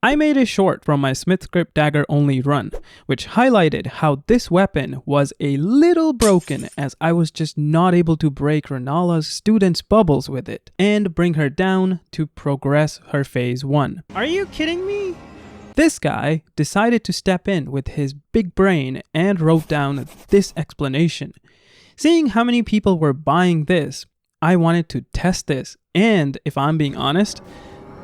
I made a short from my Smithscript Dagger only run, which highlighted how this weapon was a little broken as I was just not able to break Renala's student's bubbles with it and bring her down to progress her phase 1. Are you kidding me? This guy decided to step in with his big brain and wrote down this explanation. Seeing how many people were buying this, I wanted to test this, and if I'm being honest,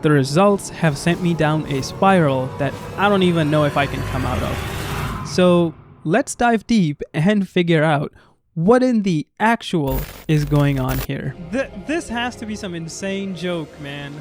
the results have sent me down a spiral that I don't even know if I can come out of. So let's dive deep and figure out what in the actual is going on here. This has to be some insane joke, man.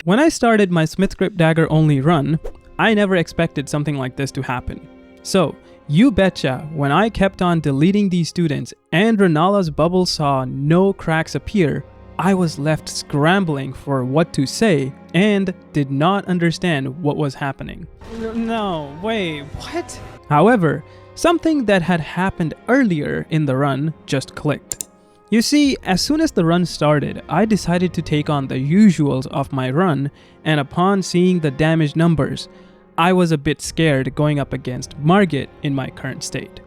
When I started my Smithscript Dagger only run, I never expected something like this to happen. So you betcha, when I kept on deleting these students and Renala's bubble saw no cracks appear, I was left scrambling for what to say and did not understand what was happening. No, wait, what? However, something that had happened earlier in the run just clicked. You see, as soon as the run started, I decided to take on the usuals of my run, and upon seeing the damage numbers, I was a bit scared going up against Margit in my current state.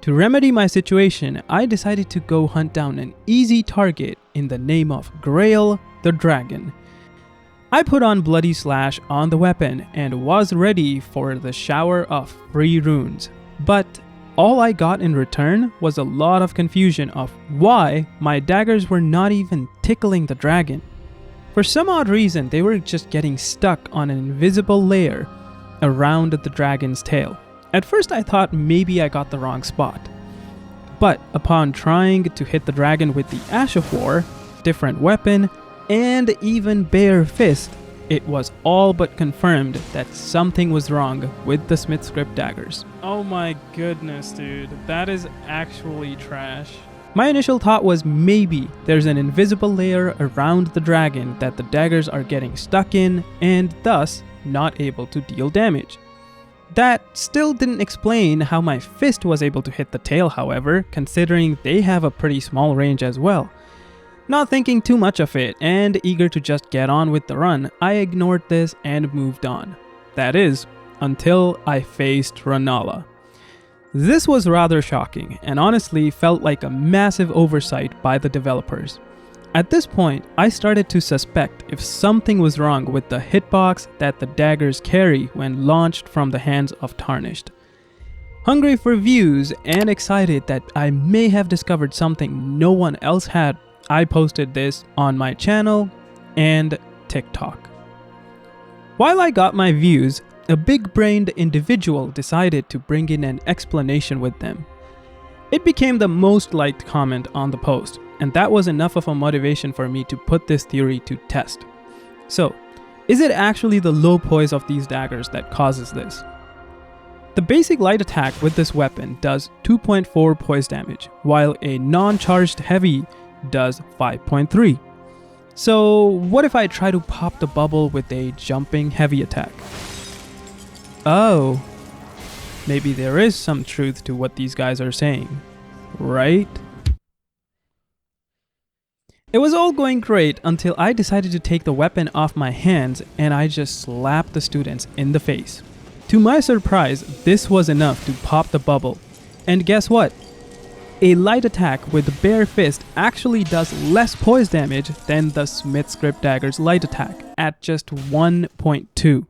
To remedy my situation, I decided to go hunt down an easy target in the name of Grail the Dragon. I put on Bloody Slash on the weapon and was ready for the shower of free runes, but all I got in return was a lot of confusion of why my daggers were not even tickling the dragon. For some odd reason, they were just getting stuck on an invisible layer around the dragon's tail. At first I thought maybe I got the wrong spot, but upon trying to hit the dragon with the Ash of War, different weapon, and even bare fist, it was all but confirmed that something was wrong with the Smithscript daggers. Oh my goodness, dude, that is actually trash. My initial thought was maybe there's an invisible layer around the dragon that the daggers are getting stuck in and thus not able to deal damage. That still didn't explain how my fist was able to hit the tail, however, considering they have a pretty small range as well. Not thinking too much of it and eager to just get on with the run, I ignored this and moved on. That is, until I faced Renala. This was rather shocking and honestly felt like a massive oversight by the developers. At this point, I started to suspect if something was wrong with the hitbox that the daggers carry when launched from the hands of Tarnished. Hungry for views and excited that I may have discovered something no one else had, I posted this on my channel and TikTok. While I got my views, a big-brained individual decided to bring in an explanation with them. It became the most liked comment on the post, and that was enough of a motivation for me to put this theory to test. So, is it actually the low poise of these daggers that causes this? The basic light attack with this weapon does 2.4 poise damage, while a non-charged heavy does 5.3. So what if I try to pop the bubble with a jumping heavy attack? Oh, maybe there is some truth to what these guys are saying, right? It was all going great until I decided to take the weapon off my hands and I just slapped the students in the face. To my surprise, this was enough to pop the bubble. And guess what? A light attack with bare fist actually does less poise damage than the Smithscript Dagger's light attack at just 1.2.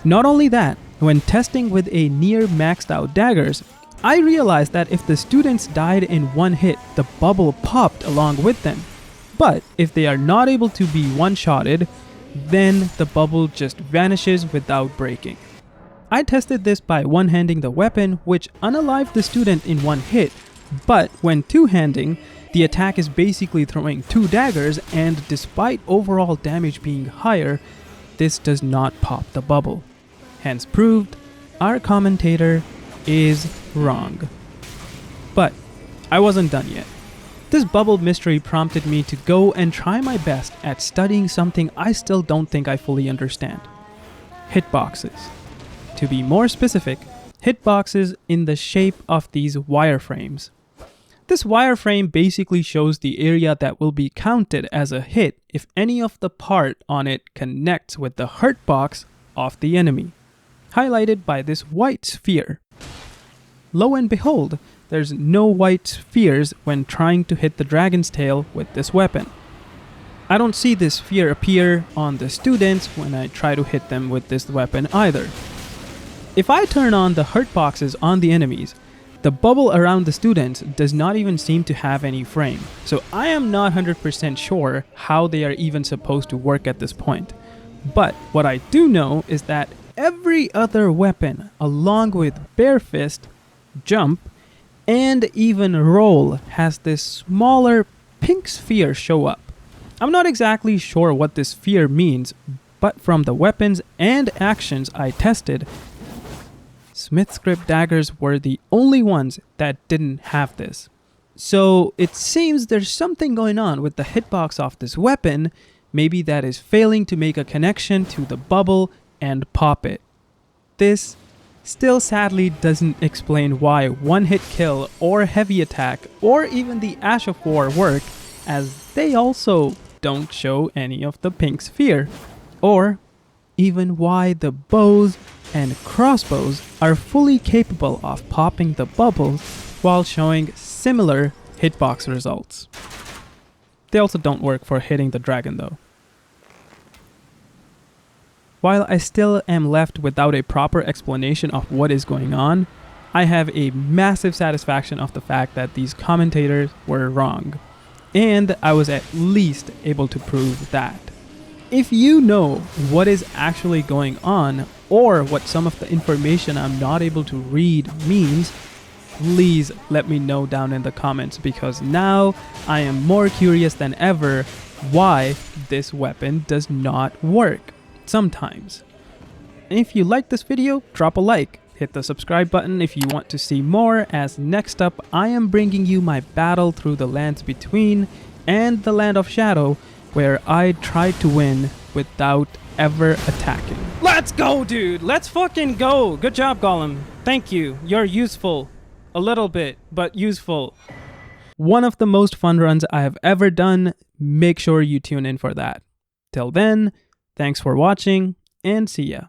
Not only that, when testing with a near maxed out daggers, I realized that if the students died in one hit, the bubble popped along with them. But if they are not able to be one-shotted, then the bubble just vanishes without breaking. I tested this by one-handing the weapon, which unalived the student in one hit, but when two-handing, the attack is basically throwing two daggers, and despite overall damage being higher, this does not pop the bubble. Hence proved, our commentator is wrong. But I wasn't done yet. This bubble mystery prompted me to go and try my best at studying something I still don't think I fully understand. Hitboxes. To be more specific, hitboxes in the shape of these wireframes. This wireframe basically shows the area that will be counted as a hit if any of the part on it connects with the hurt box of the enemy, highlighted by this white sphere. Lo and behold, there's no white spheres when trying to hit the dragon's tail with this weapon. I don't see this sphere appear on the students when I try to hit them with this weapon either. If I turn on the hurt boxes on the enemies, the bubble around the students does not even seem to have any frame, so I am not 100% sure how they are even supposed to work at this point. But what I do know is that every other weapon, along with bare fist, jump, and even roll, has this smaller pink sphere show up. I'm not exactly sure what this sphere means, but from the weapons and actions I tested, Smithscript daggers were the only ones that didn't have this. So it seems there's something going on with the hitbox of this weapon, maybe that is failing to make a connection to the bubble and pop it. This still sadly doesn't explain why one hit kill or heavy attack or even the Ash of War work, as they also don't show any of the pink sphere, or even why the bows and crossbows are fully capable of popping the bubbles while showing similar hitbox results. They also don't work for hitting the dragon though. While I still am left without a proper explanation of what is going on, I have a massive satisfaction of the fact that these commentators were wrong, and I was at least able to prove that. If you know what is actually going on, or what some of the information I'm not able to read means, please let me know down in the comments, because now I am more curious than ever why this weapon does not work sometimes. And if you like this video, drop a like. Hit the subscribe button if you want to see more, as next up I am bringing you my battle through the lands between and the land of shadow, where I tried to win without ever attacking. Let's go, dude! Let's fucking go! Good job, Gollum. Thank you. You're useful. A little bit, but useful. One of the most fun runs I have ever done. Make sure you tune in for that. Till then, thanks for watching, and see ya.